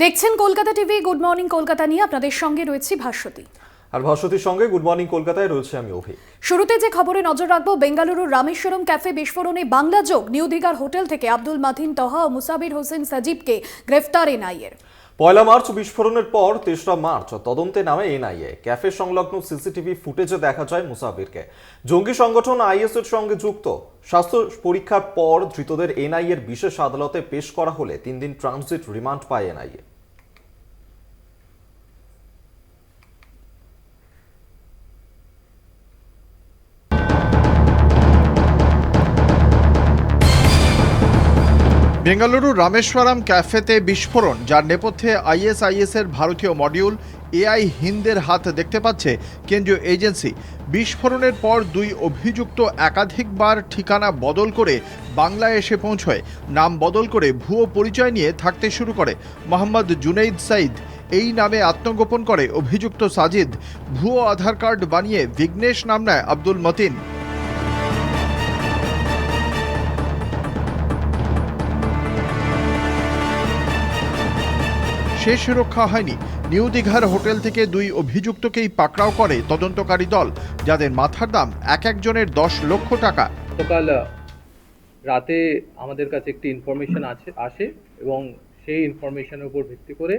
দেখছেন Kolkata TV good morning Kolkata নিয়ে আপনাদের সঙ্গে রয়েছে ভাস্বতী। আর ভাস্বতীর সঙ্গে গুড মর্নিং কলকাতায় রয়েছে আমি অভি। শুরুতে যে খবরে নজর রাখবো, বেঙ্গালুরুর রামেশ্বরম ক্যাফে বিস্ফোরণে বাংলা যোগ নিউ দিঘার হোটেল থেকে আব্দুল মাতিন তহা ও মুসাবির হোসেন সাজিবকে গ্রেফতার এনআইএর। 1 মার্চ বিস্ফোরণের পর 3রা মার্চ তদন্তে নামে এনআইএ। ক্যাফে সংলগ্ন সিসিটিভি ফুটেজে দেখা যায় মুসাবিরকে জঙ্গি সংগঠন আইএস এর সঙ্গে যুক্ত। স্বাস্থ্য পরীক্ষার পর ধৃতদের এনআইএর বিশেষ আদালতে পেশ করা হলে 3 দিন ট্রানজিট রিমান্ড পায় এনআইএ। বেঙ্গালুরু রামেশ্বরম ক্যাফেতে বিস্ফোরণ, যার নেপথ্যে আইএসআইএসের ভারতীয় মডিউল এআই হিন্দের হাত দেখতে পাচ্ছে কেন্দ্রীয় এজেন্সি। বিস্ফোরণের পর 2 অভিযুক্ত একাধিকবার ঠিকানা বদল করে বাংলায় এসে পৌঁছয়। নাম বদল করে ভুয়ো পরিচয় নিয়ে থাকতে শুরু করে। মোহাম্মদ জুনেইদ সাইদ এই নামে আত্মগোপন করে অভিযুক্ত সাজিদ। ভুয়ো আধার কার্ড বানিয়ে বিঘ্নেশ নাম নেয় আব্দুল মতিন। শেষ রক্ষা হয়নি। নিউ দিঘার হোটেল থেকে 2 অভিযুক্তকেই পাকড়াও করে তদন্তকারী দল, যাদের মাথার দাম এক একজনের 10 লক্ষ টাকা। গতকাল রাতে আমাদের কাছে একটি ইনফরমেশন আসে এবং সেই ইনফরমেশনের উপর ভিত্তি করে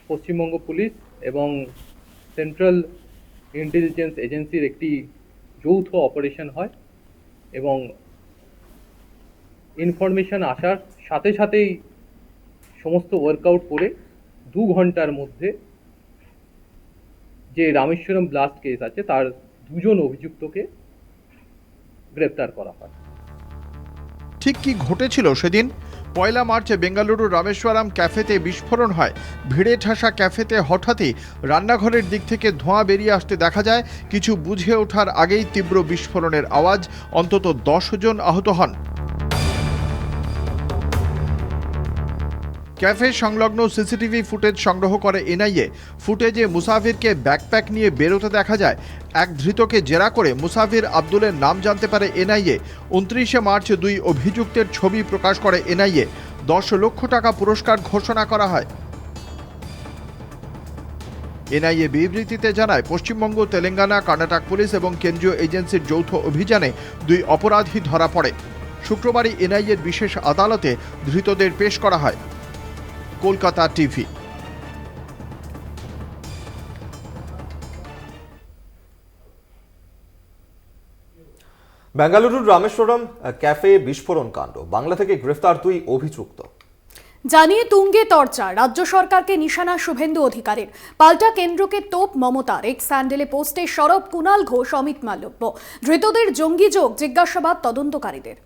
পশ্চিমবঙ্গ পুলিশ এবং সেন্ট্রাল ইন্টেলিজেন্স এজেন্সির একটি যৌথ অপারেশন হয় এবং ইনফরমেশন আসার সাথে সাথেই সমস্ত ওয়ার্কআউট করে 2 ঘন্টার মধ্যে যে রামেশ্বরম ব্লাস্ট কেস আছে তার 2 জন অভিযুক্তকে গ্রেপ্তার করা হয়। ঠিক কি ঘটেছিল সেদিন? 1 মার্চে বেঙ্গালুরু রামেশ্বরম ক্যাফেতে বিস্ফোরণ হয়। ভিড়ে ঠাসা ক্যাফেতে হঠাৎই রান্নাঘরের দিক থেকে ধোঁয়া বেরিয়ে আসতে দেখা যায়। কিছু বুঝে ওঠার আগেই তীব্র বিস্ফোরণের আওয়াজ, অন্তত 10 জন আহত হন। ক্যাফে সংলগ্ন সিসিটিভি ফুটেজ সংগ্রহ করে এনআইএ। ফুটেজে মুসাফিরকে ব্যাকপ্যাক নিয়ে বেরোতে দেখা যায়। এক ধৃতকে জেরা করে মুসাফির আব্দুলের নাম জানতে পারে এনআইএ। 29 মার্চ 2 অভিযুক্তের ছবি প্রকাশ করে এনআইএ। 10 লক্ষ টাকা পুরস্কার ঘোষণা করা হয়। এনআইএ বিবৃতিতে জানায়, পশ্চিমবঙ্গ, তেলেঙ্গানা, কর্ণাটক পুলিশ এবং কেন্দ্রীয় এজেন্সির যৌথ অভিযানে 2 অপরাধী ধরা পড়ে। শুক্রবারই এনআইএর বিশেষ আদালতে ধৃতদের পেশ করা হয়। কলকাতা টিভি। বেঙ্গালুরুর রামেশ্বরম ক্যাফে বিস্ফোরণ কাণ্ড, বাংলা থেকে গ্রেফতার 2 অভিযুক্ত। জানিয়ে তুঙ্গে তরচা রাজ্য সরকারকে নিশানা শুভেন্দু অধিকারীর। পাল্টা কেন্দ্রকে তোপ মমতার। এক্স স্যান্ডেলে পোস্টে সরব কুণাল ঘোষ, অমিত মালব্য। ধৃতদের জঙ্গি যোগ জিজ্ঞাসাবাদ তদন্তকারীদের।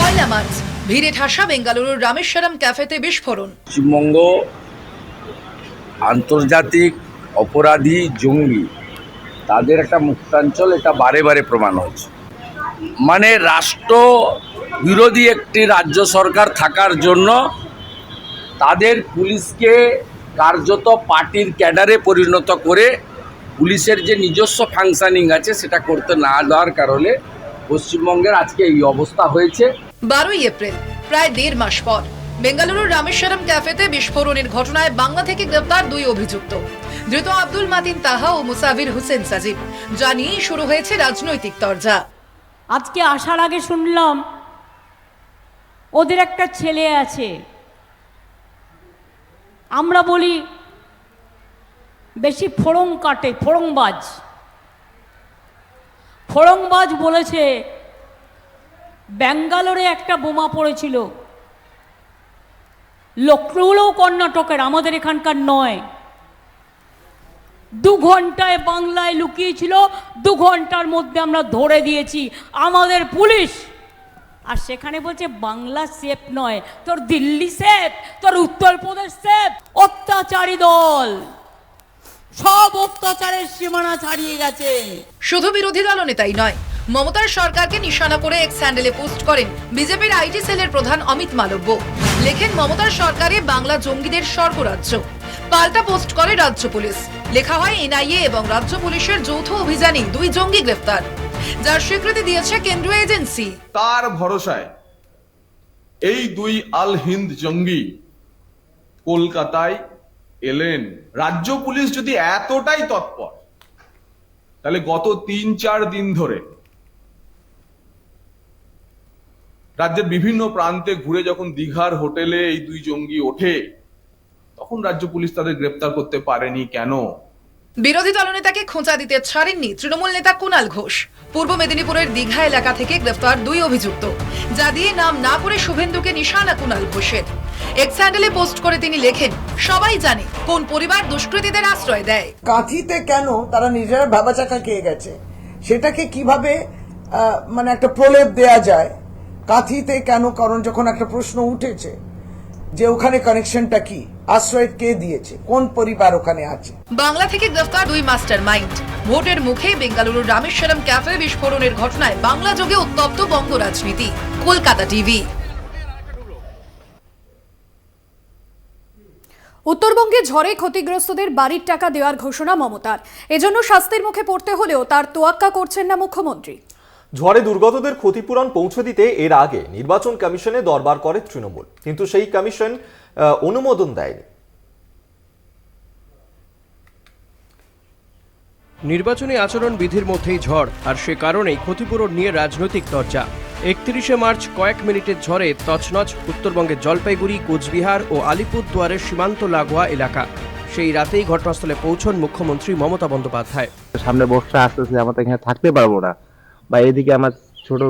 1 মার্চ ভিড়ে ঠাসা বেঙ্গালুরুর রামেশ্বরম ক্যাফেতে বিস্ফোরণ। পশ্চিমবঙ্গ আন্তর্জাতিক অপরাধী জঙ্গি, তাদের একটা মুক্তাঞ্চল, এটা বারে বারে প্রমাণ হচ্ছে। মানে রাষ্ট্র বিরোধী একটি রাজ্য সরকার থাকার জন্য তাদের পুলিশকে কার্যত পার্টির ক্যাডারে পরিণত করে পুলিশের যে নিজস্ব ফাংশনিং আছে সেটা করতে না দেওয়ার কারণে পশ্চিমবঙ্গের আজকে এই অবস্থা হয়েছে। 12 এপ্রিল, প্রায় 1.5 মাস পর বেঙ্গালুরুর রামেশ্বরম ক্যাফেতে বিস্ফোরণের ঘটনায় বাংলা থেকে গ্রেপ্তার 2 অভিযুক্ত। ধৃত আব্দুল মাতিন তাহা ও মুসাবির হোসেন সাজিব। জানিয়ে শুরু হয়েছে রাজনৈতিক তরজা। আজকে আসার আগে শুনলাম ওদের একটা ছেলে আছে। আমরা বলি বেশি ফোড়ং কাটে, ফোড়ংবাজ বলেছে ব্যাঙ্গালোরে একটা বোমা পড়েছিল, লখনৌও কর্ণাটকের, আমাদের এখানকার নয়। 2 ঘন্টায় বাংলায় লুকিয়েছিল, 2 ঘন্টার মধ্যে আমরা ধরে দিয়েছি আমাদের পুলিশ। আর সেখানে বলছে বাংলা সেফ নয়, তোর দিল্লি সেফ, তোর উত্তরপ্রদেশ সেফ। অত্যাচারী দল, সব অত্যাচারের সীমানা ছাড়িয়ে গেছে। শুধু বিরোধী দলনেতাই নয়, মমতার সরকারকে নিশানা করে এক্স স্যান্ডেলে পোস্ট করেন বিজেপির আইটি সেলের প্রধান অমিত মালব্য। লেখেন, মমতার সরকারে বাংলা জঙ্গিদের স্বর্গরাজ্য। পাল্টা পোস্ট করে রাজ্য পুলিশ। লেখা হয়, এনআইএ এবং রাজ্য পুলিশের যৌথ অভিযানে 2 জঙ্গি গ্রেফতার। যার স্বীকৃতি দিয়েছে কেন্দ্রীয় এজেন্সি। তার ভরসায় এই দুই আল হিন্দ জঙ্গি কলকাতায় এলেন। রাজ্য পুলিশ যদি এতটাই তৎপর, তাহলে গত 3-4 দিন ধরে রাজ্যের বিভিন্ন প্রান্তে ঘুরে যখন দীঘার হোটেলে এই দুই জঙ্গি ওঠে, তখন রাজ্য পুলিশ তাদের গ্রেপ্তার করতে পারেনি কেন? বিরোধী দলনেতাকে খোঁচা দিতে ছাড়েননি তৃণমূল নেতা কুণাল ঘোষ। পূর্ব মেদিনীপুরের দীঘা এলাকা থেকে গ্রেফতার 2 অভিযুক্ত, যা দিয়ে নাম না করে শুভেন্দুকে নিশানা কুণাল ঘোষের। এক্স হ্যান্ডেলে পোস্ট করে তিনি লেখেন, সবাই জানে কোন পরিবার দুষ্কৃতীদের আশ্রয় দেয়। কাঁথিতে কেন তারা নিজেরা ভাবাচাকা খেয়ে গেছে, সেটাকে কিভাবে মানে একটা প্রলেপ দেয়া যায় কাঁথিতে কেন? কারণ যখন একটা প্রশ্ন উঠেছে যে ওখানে কানেকশনটা কি, আশ্রয় কে দিয়েছে, কোন পরিবার ওখানে আছে। বাংলা থেকে গ্রেফতার 2 মাস্টার মাইন্ড। ভোটের মুখে বেঙ্গালুরুর রামেশ্বরম ক্যাফে বিস্ফোরণের ঘটনায় বাংলা যোগে উত্তপ্ত বঙ্গ রাজনীতি। কলকাতা টিভি। উত্তরবঙ্গে ঝড়ে ক্ষতিগ্রস্তদের বাড়ির টাকা দেওয়ার ঘোষণা মমতার। এজন্য শাস্তির মুখে পড়তে হলেও তার তোয়াক্কা করছেন না মুখ্যমন্ত্রী। ঝড়ে দুর্গতদের ক্ষতিপূরণ পৌঁছে দিতে এর আগে নির্বাচন কমিশনে দরবার করে তৃণমূল, কিন্তু সেই কমিশন অনুমোদন দেয়নি। নির্বাচনী আচরণ বিধির মধ্যেই ঝড়, আর সে কারণেই ক্ষতিপূরণ নিয়ে রাজনৈতিক চর্চা। 31শে মার্চ কয়েক মিনিটের ঝড়ে তছনছ উত্তরবঙ্গের জলপাইগুড়ি, কোচবিহার ও আলিপুরদুয়ারের সীমান্ত লাগোয়া এলাকা। সেই রাতেই ঘটনাস্থলে পৌঁছন মুখ্যমন্ত্রী মমতা বন্দ্যোপাধ্যায়। সামনে বর্ষা আসতেছে, আমরা তো এখানে থাকতে পারবো না, বা এদিকে আমার ছোট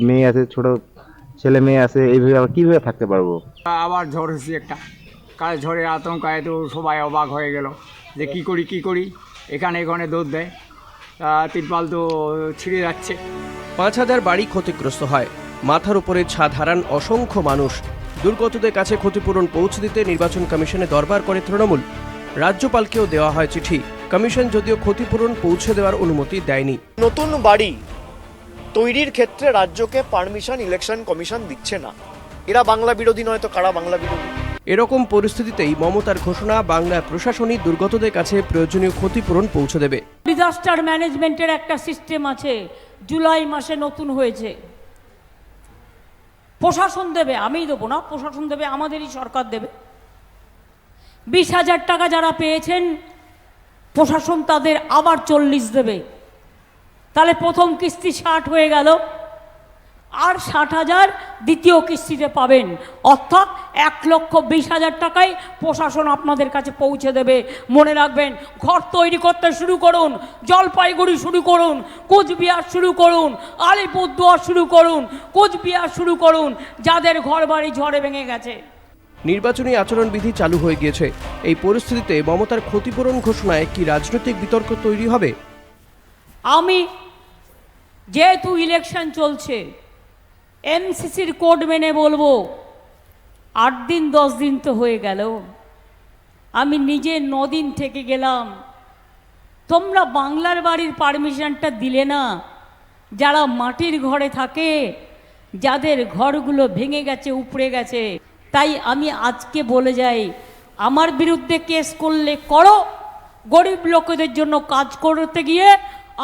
মেয়ে আছে, ছোট ছেলে মেয়ে আছে, এইভাবে আমরা কিভাবে থাকতে পারবো? আবার ঝড় হচ্ছে একটা, কাল ঝড়ের আতঙ্কায় তো সবাই অবাক হয়ে গেল যে কি করি। এখানে দৌড় দেয়, তিরপাল তো ছিঁড়ে যাচ্ছে। 5000 বাড়ি ক্ষতিগ্রস্ত হয়, মাথার উপরে ছাদ হারান অসংখ্য মানুষ। দুর্গতদের কাছে ক্ষতিপূরণ পৌঁছে দিতে নির্বাচন কমিশনে দরবার করে তৃণমূল। রাজ্যপালকেও দেওয়া হয় চিঠি। কমিশন যদিও ক্ষতিপূরণ পৌঁছে দেওয়ার অনুমতি দেয়নি। নতুন বাড়ি তৈরির ক্ষেত্রে রাজ্যকে পারমিশন ইলেকশন কমিশন দিচ্ছে না। এরা বাংলা বিরোধী নয় তো কারা বাংলা বিরোধী? এরকম পরিস্থিতিতেই মমতার ঘোষণা, বাংলার প্রশাসনই দুর্গতদের কাছে প্রয়োজনীয় ক্ষতিপূরণ পৌঁছে দেবে। ডিজাস্টার ম্যানেজমেন্টের একটা সিস্টেম আছে, জুলাই মাসে নতুন হয়েছে। প্রশাসন দেবে, আমিই দেবো না, প্রশাসন দেবে, আমাদেরই সরকার দেবে। 20,000 টাকা যারা পেয়েছেন প্রশাসন তাদের আবার 40 দেবে। তাহলে প্রথম কিস্তি 60 হয়ে গেল, আর 60,000 দ্বিতীয় কিস্তিতে পাবেন। অর্থাৎ 1,20,000 টাকায় প্রশাসন আপনাদের কাছে পৌঁছে দেবে। মনে রাখবেন, ঘর তৈরি করতে শুরু করুন, জলপাইগুড়ি শুরু করুন, কোচবিহার শুরু করুন, আলিপুরদুয়ার শুরু করুন, কোচবিহার শুরু করুন, যাদের ঘর বাড়ি ঝড়ে ভেঙে গেছে। নির্বাচনী আচরণবিধি চালু হয়ে গিয়েছে। এই পরিস্থিতিতে মমতার ক্ষতিপূরণ ঘোষণায় কি রাজনৈতিক বিতর্ক তৈরি হবে? আমি যেহেতু ইলেকশন চলছে, এমসিসির কোড মেনে বলবো, 8 দিন 10 দিন তো হয়ে গেল, আমি নিজে 9 দিন থেকে গেলাম। তোমরা বাংলার বাড়ির পারমিশনটা দিলে না। যারা মাটির ঘরে থাকে, যাদের ঘরগুলো ভেঙে গেছে, উপড়ে গেছে, তাই আমি আজকে বলে যাই, আমার বিরুদ্ধে কেস করলে করো, গরিব লোকেদের জন্য কাজ করতে গিয়ে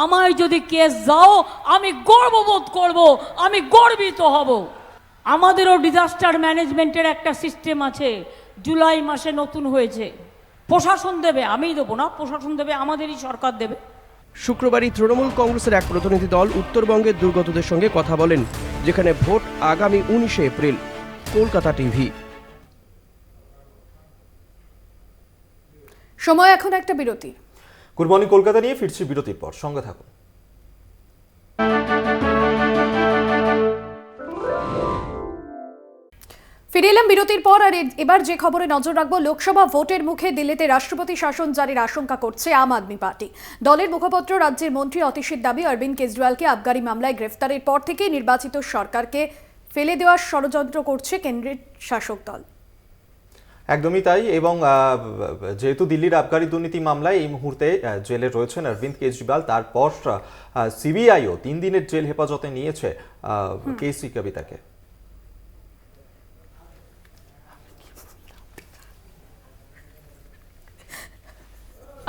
আমায় যদি কেস দাও, আমি গর্ববোধ করব, আমি গর্বিত হব। আমাদেরও ডিজাস্টার ম্যানেজমেন্টের একটা সিস্টেম আছে, জুলাই মাসে নতুন হয়েছে। প্রশাসন দেবে, আমিই দেবো না, প্রশাসন দেবে, আমাদেরই সরকার দেবে। শুক্রবারই তৃণমূল কংগ্রেসের এক প্রতিনিধি দল উত্তরবঙ্গের দুর্গতদের সঙ্গে কথা বলেন, যেখানে ভোট আগামী 19শে এপ্রিল। কলকাতা টিভি। সময় এখন একটা বিরতি। গুড মর্নিং কলকাতা নিয়ে ফিরছি বিরতির পর, সঙ্গে থাকুন। ফিরে এলাম বিরতির পর। আর এবার যে খবরে নজর রাখবো, লোকসভা ভোটের মুখে দিল্লিতে রাষ্ট্রপতি শাসন জারির আশঙ্কা করছে আম আদমি পার্টি। দলের মুখপাত্র রাজ্যের মন্ত্রী অতীশের দাবি, অরবিন্দ কেজরিওয়ালকে আবগারি মামলায় গ্রেফতারের পর থেকেই নির্বাচিত সরকারকে ফেলে দেওয়ার ষড়যন্ত্র করছে কেন্দ্রের শাসক দল। একদমই তাই। এবং যেহেতু দিল্লির আবগারি দুর্নীতি মামলায় এই মুহূর্তে জেলে রয়েছেন অরবিন্দ কেজরিওয়াল, তারপর সিবিআইও 3 দিনের জেল হেফাজতে নিয়েছে কেসি কবিতাকে।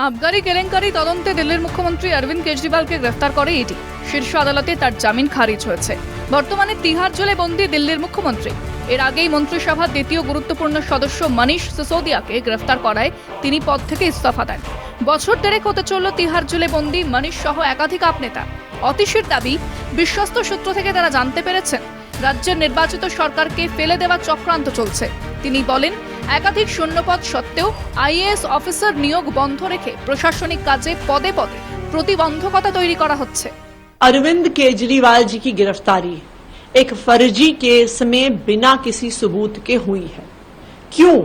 আবগারি কেলেঙ্কারি তদন্তে দিল্লির মুখ্যমন্ত্রী অরবিন্দ কেজরিওয়ালকে গ্রেফতার করে ইডি। শীর্ষ আদালতে তার জামিন খারিজ হয়েছে। বর্তমানে তিহার জেলে বন্দী দিল্লির মুখ্যমন্ত্রী। এর আগেই মন্ত্রিসভার দ্বিতীয় গুরুত্বপূর্ণ সদস্য মনীষ সিসোদিয়াকে গ্রেফতার করায় তিনি পদ থেকে ইস্তফা দেন। বছর দেড়েক হতে চলল তিহার জেলে বন্দী মনীষ সহ একাধিক আপ নেতা। অতীশের দাবি, বিশ্বস্ত সূত্র থেকে তারা জানতে পেরেছেন রাজ্যের নির্বাচিত সরকারকে ফেলে দেওয়ার চক্রান্ত চলছে। তিনি বলেন, একাধিক শূন্যপদ সত্ত্বেও আইএএস অফিসার নিয়োগ বন্ধ রেখে প্রশাসনিক কাজে পদে পদে প্রতিবন্ধকতা তৈরি করা হচ্ছে। अरविंद केजरीवाल जी की गिरफ्तारी एक फर्जी केस में बिना किसी सबूत के हुई है। क्यों?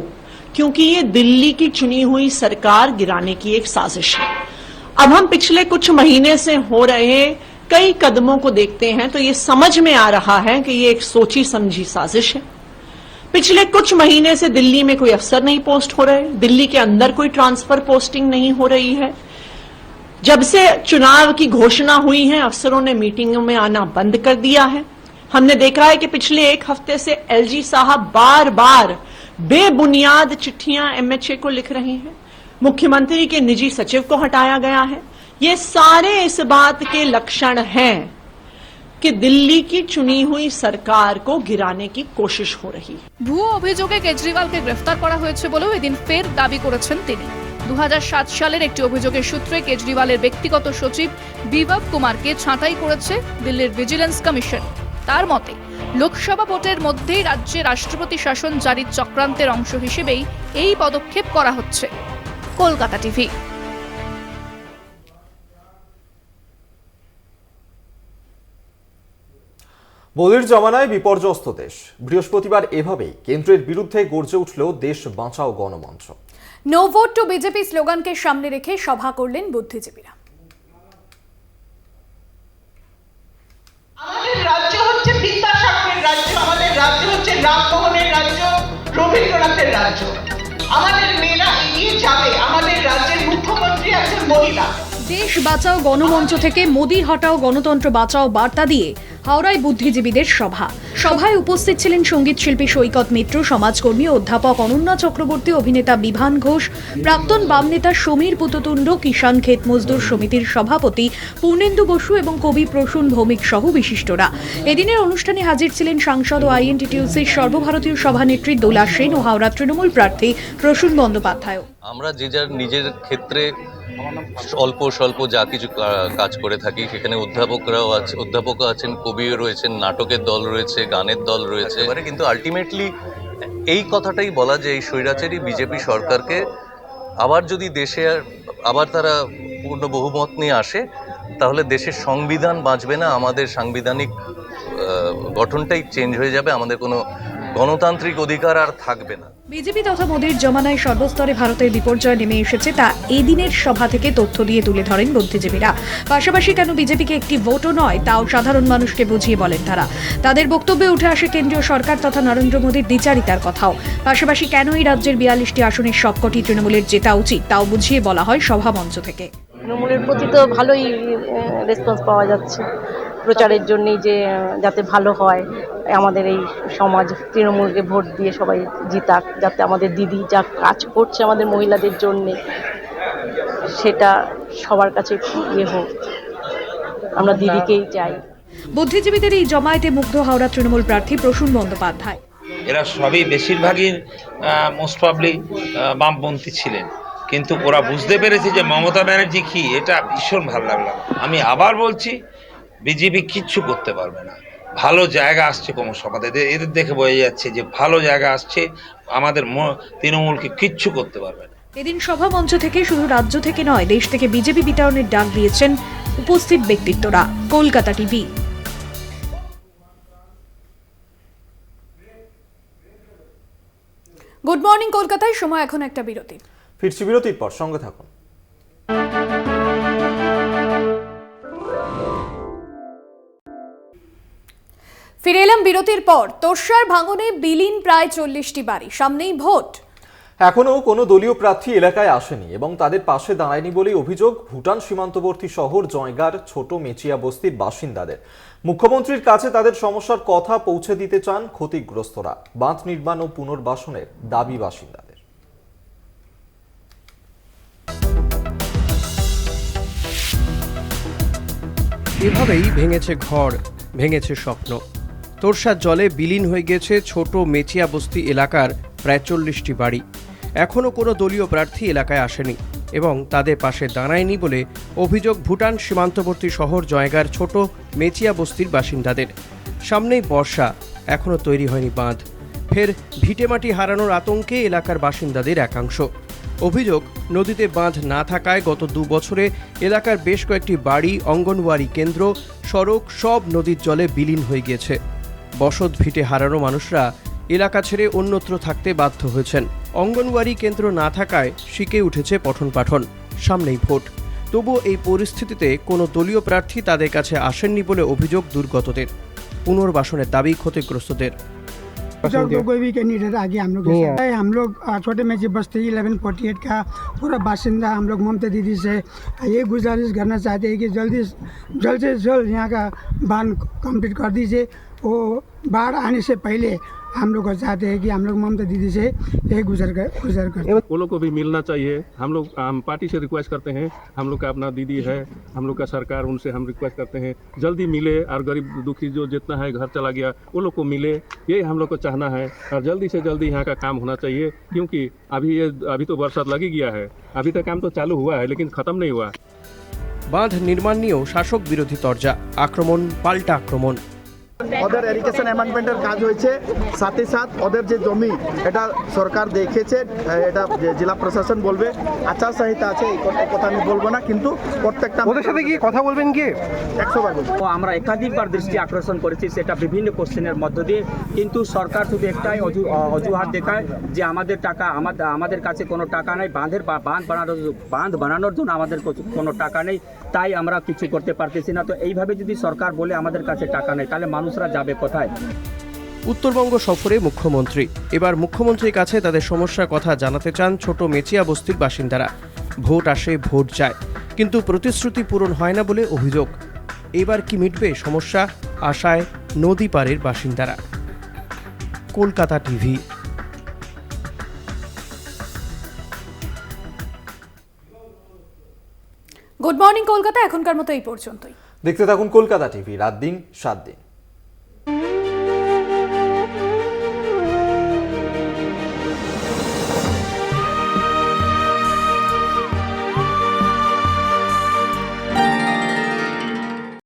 क्योंकि ये दिल्ली की चुनी हुई सरकार गिराने की एक साजिश है। अब हम पिछले कुछ महीने से हो रहे कई कदमों को देखते हैं तो ये समझ में आ रहा है कि ये एक सोची समझी साजिश है। पिछले कुछ महीने से दिल्ली में कोई अफसर नहीं पोस्ट हो रहे, दिल्ली के अंदर कोई ट्रांसफर पोस्टिंग नहीं हो रही है। जब से चुनाव की घोषणा हुई है, अफसरों ने मीटिंगों में आना बंद कर दिया है। हमने देखा है कि पिछले एक हफ्ते से एलजी साहब बार बार बेबुनियाद चिट्ठियां एमएचए को लिख रहे हैं। मुख्यमंत्री के निजी सचिव को हटाया गया है। ये सारे इस बात के लक्षण हैं कि दिल्ली की चुनी हुई सरकार को गिराने की कोशिश हो रही है। ভুয়ো অভিযোগে কেজরিওয়ালকে গ্রেফতার করা হয়েছে বলেও এদিন ফের দাবি করেছেন তিনি। 2007 সালের একটি অভিযোগের সূত্রে কেজরিওয়ালের ব্যক্তিগত সচিব বিভব কুমারকে ছাঁটাই করেছে দিল্লির ভিজিলেন্স কমিশন। তার মতে, লোকসভা ভোটের মধ্যেই রাজ্যে রাষ্ট্রপতি শাসন জারির চক্রান্তের অংশ হিসেবেই এই পদক্ষেপ করা হচ্ছে। কলকাতা টিভি। মোদির জমানায় বিপর্যস্ত দেশ। বৃহস্পতিবার এভাবেই কেন্দ্রের বিরুদ্ধে গর্জে উঠল দেশ বাঁচাও গণমঞ্চ। নো ভোট টু বিজেপি স্লোগানকে সামনে রেখে সভা করলেন বুদ্ধিজীবীরা। আমাদের রাজ্য হচ্ছে বিদ্যাসাগরের রাজ্য, আমাদের রাজ্য হচ্ছে রামমোহনের রাজ্য, রবীন্দ্রনাথের রাজ্য। আমাদের মেয়েরা এগিয়ে যাবে, আমাদের রাজ্যের মুখ্যমন্ত্রী একজন মহিলা। দেশ বাঁচাও গণমঞ্চ থেকে মোদি হটাও গণতন্ত্র বাঁচাও বার্তা দিয়ে হাওড়ায় বুদ্ধিজীবীদের সভা। সভায় উপস্থিত ছিলেন সঙ্গীত শিল্পী সৈকত মিত্র, সমাজকর্মী অধ্যাপক অনন্যা চক্রবর্তী, অভিনেতা বিভান ঘোষ, প্রাক্তন বাম নেতা সমীর পুততুণ্ড, কিষাণ ক্ষেত মজদুর সমিতির সভাপতি পূর্ণেন্দু বসু এবং কবি প্রসূন ভৌমিক সহ বিশিষ্টরা। এদিনের অনুষ্ঠানে হাজির ছিলেন সাংসদ ও আইএনটিটিউসির সর্বভারতীয় সভানেত্রী দোলা সেন ও হাওড়া তৃণমূল প্রার্থী প্রসূন বন্দ্যোপাধ্যায়। আমরা যে যার নিজের ক্ষেত্রে অল্প স্বল্প যা কিছু কাজ করে থাকি, সেখানে অধ্যাপকও আছেন, কবিও রয়েছেন, নাটকের দল রয়েছে, গানের দল রয়েছে। কিন্তু আলটিমেটলি এই কথাটাই বলা যে এই স্বৈরাচারী বিজেপি সরকারকে আবার যদি দেশে আবার তারা পূর্ণ বহুমত নিয়ে আসে, তাহলে দেশের সংবিধান বাঁচবে না, আমাদের সাংবিধানিক গঠনটাই চেঞ্জ হয়ে যাবে, আমাদের কোনো গণতান্ত্রিক অধিকার আর থাকবে না। বিজেপি তথা মোদির জমানায় সর্বস্তরে ভারতের বিপর্যয় নেমে এসেছে, তা এদিনের সভা থেকে তথ্য দিয়ে তুলে ধরেন বুদ্ধিজীবীরা। পাশাপাশি কেন বিজেপিকে একটি ভোটও নয় তাও সাধারণ মানুষকে বুঝিয়ে বলেন তারা। তাদের বক্তব্যে উঠে আসে কেন্দ্রীয় সরকার তথা নরেন্দ্র মোদির দ্বিচারিতার কথাও। পাশাপাশি কেন এই রাজ্যের 42টি আসনের সবকটি তৃণমূলের জেতা উচিত তাও বুঝিয়ে বলা হয় সভা মঞ্চ থেকে। তৃণমূলের প্রতি তো ভালোই রেসপন্স পাওয়া যাচ্ছে প্রচারের জন্যই, যে যাতে ভালো হয় আমাদের এই সমাজ, তৃণমূলকে ভোট দিয়ে সবাই জিতাক, যাতে আমাদের দিদি যা কাজ করছে আমাদের মহিলাদের জন্যে সেটা সবার কাছে ইয়ে হোক, আমরা দিদিকেই চাই। বুদ্ধিজীবীদের এই জমায়েতে মুগ্ধ হাওড়া তৃণমূল প্রার্থী প্রসূন বন্দ্যোপাধ্যায়। এরা সবই বেশিরভাগই মোস্ট প্রবলি বামপন্থী ছিলেন, কিন্তু ওরা বুঝতে পেরেছে যে মমতা ব্যানার্জি কি, এটা ভীষণ ভালো লাগলো। আমি আবার বলছি, বিজেপি কিচ্ছু করতে পারবে না। ভালো জায়গা আসছে ক্রমসভাতে, এদের দেখে বোঝা যাচ্ছে যে ভালো জায়গা আসছে, আমাদের তৃণমূলকে কিচ্ছু করতে পারবে না। এদিন সভা মঞ্চ থেকে শুধু রাজ্য থেকে নয়, দেশ থেকে বিজেপি বিতরণের ডাক দিয়েছেন উপস্থিত ব্যক্তিত্বরা। কলকাতা টিভি। গুড মর্নিং কলকাতায়, সময় এখন একটা বিরতি। ফিরছি বিরতির পর, সঙ্গে থাকুন। ফিরে এলাম বিরতির পর। তোরসার ভাঙনে বিলীন প্রায় 40টি বাড়ি, সামনেই ভোট। এখনও কোনো দলীয় প্রার্থী এলাকায় আসেনি এবং তাদের পাশে দাঁড়ায়নি বলেই অভিযোগ ভুটান সীমান্তবর্তী শহর জয়গার ছোট মেচিয়া বস্তির বাসিন্দাদের। মুখ্যমন্ত্রীর কাছে তাদের সমস্যার কথা পৌঁছে দিতে চান ক্ষতিগ্রস্তরা। বাঁধ নির্মাণ ও পুনর্বাসনের দাবি বাসিন্দাদের। এভাবেই ভেঙেছে ঘর, ভেঙেছে স্বপ্ন। তোরসার জলে বিলীন হয়ে গেছে ছোট মেচিয়া বস্তি এলাকার প্রায় 40টি বাড়ি। এখনও কোনো দলীয় প্রার্থী এলাকায় আসেনি এবং তাদের পাশে দাঁড়ায়নি বলে অভিযোগ ভুটান সীমান্তবর্তী শহর জয়গার ছোট মেচিয়া বস্তির বাসিন্দাদের। সামনেই বর্ষা, এখনও তৈরি হয়নি বাঁধ। ফের ভিটেমাটি হারানোর আতঙ্কে এলাকার বাসিন্দাদের একাংশ। অভিযোগ, নদীতে বাঁধ না থাকায় গত 2 বছরে এলাকার বেশ কয়েকটি বাড়ি, অঙ্গনওয়াড়ি কেন্দ্র, সড়ক সব নদীর জলে বিলীন হয়ে গিয়েছে। বসত ভিটে হারানো মানুষরা এলাকা ছেড়ে অন্যত্র থাকতে বাধ্য হয়েছেন। অঙ্গনওয়াড়ি কেন্দ্র না থাকায় শিখে উঠেছে পঠন পাঠন। সামনেই ভোট, তবুও এই পরিস্থিতিতে কোনো দলীয় প্রার্থী তাদের কাছে আসেননি বলে অভিযোগ দুর্গতদের। পুনর্বাসনের দাবি ক্ষতিগ্রস্তদের। तो कोई भी कैंडिडेट आगे हम लोग छोटे मेची बस्ती 1148 का पूरा बासिंदा हम लोग ममता दीदी से ये गुजारिश करना चाहते हैं कि जल्द से जल्द यहाँ का बांध कंप्लीट कर दीजिए। वो बाढ़ आने से पहले हम लोग चाहते हैं कि हम लोग ममता दीदी से ये गुजर कर वो लोग को भी मिलना चाहिए। हम लोग पार्टी से रिक्वेस्ट करते हैं, हम लोग का अपना दीदी है, हम लोग का सरकार, उनसे हम रिक्वेस्ट करते हैं जल्दी मिले और गरीब दुखी जो जितना है घर चला गया वो लोग को मिले, ये हम लोग को चाहना है। और जल्दी से जल्दी यहाँ का काम होना चाहिए क्योंकि अभी तो बरसात लग ही गया है, अभी तक काम तो चालू हुआ है लेकिन ख़त्म नहीं हुआ। বাঁধ নির্মাণ নিয়েও শাসক বিরোধী তরজা, আক্রমণ পাল্টা আক্রমণ। ওদের এরিগেশন অ্যামেন্ডমেন্টের কাজ হয়েছে, সাথে সাথ ওদের যে জমি এটা সরকার দেখেছে, এটা জেলা প্রশাসন বলবে, আচার সংহিতা আছে, এই কথা আমি বলবো না, কিন্তু প্রত্যেকটা ওদের সাথে গিয়ে কথা বলবেন কি 100 বার বলবো। আমরা একাধিকবার দৃষ্টি আকর্ষণ করেছি সেটা বিভিন্ন কোশ্চেনের মধ্য দিয়ে, কিন্তু সরকার শুধু একটাই অজুহাত দেখায় যে আমাদের টাকা আমাদের কাছে কোনো টাকা নেই, বাঁধ বানানোর জন্য আমাদের কোনো টাকা নেই, তাই আমরা কিছু করতে পারতেছি না। তো এইভাবে যদি সরকার বলে আমাদের কাছে টাকা নেই তাহলে মানুষরা যাবে কোথায়? উত্তরবঙ্গ সফরে মুখ্যমন্ত্রী। এবার মুখ্যমন্ত্রীর কাছে তাদের সমস্যার কথা জানাতে চান ছোট মেচিয়া বস্তির বাসিন্দারা। ভোট আসে, ভোট যায়, কিন্তু প্রতিশ্রুতি পূরণ হয় না বলে অভিযোগ। এবার কি মিটবে সমস্যা? আশায় নদী পাড়ের বাসিন্দারা। Kolkata TV. Good morning Kolkata, এখনকার মতো এই পর্যন্তই। দেখতে থাকুন কলকাতা টিভি, রাত দিন 7 দিন।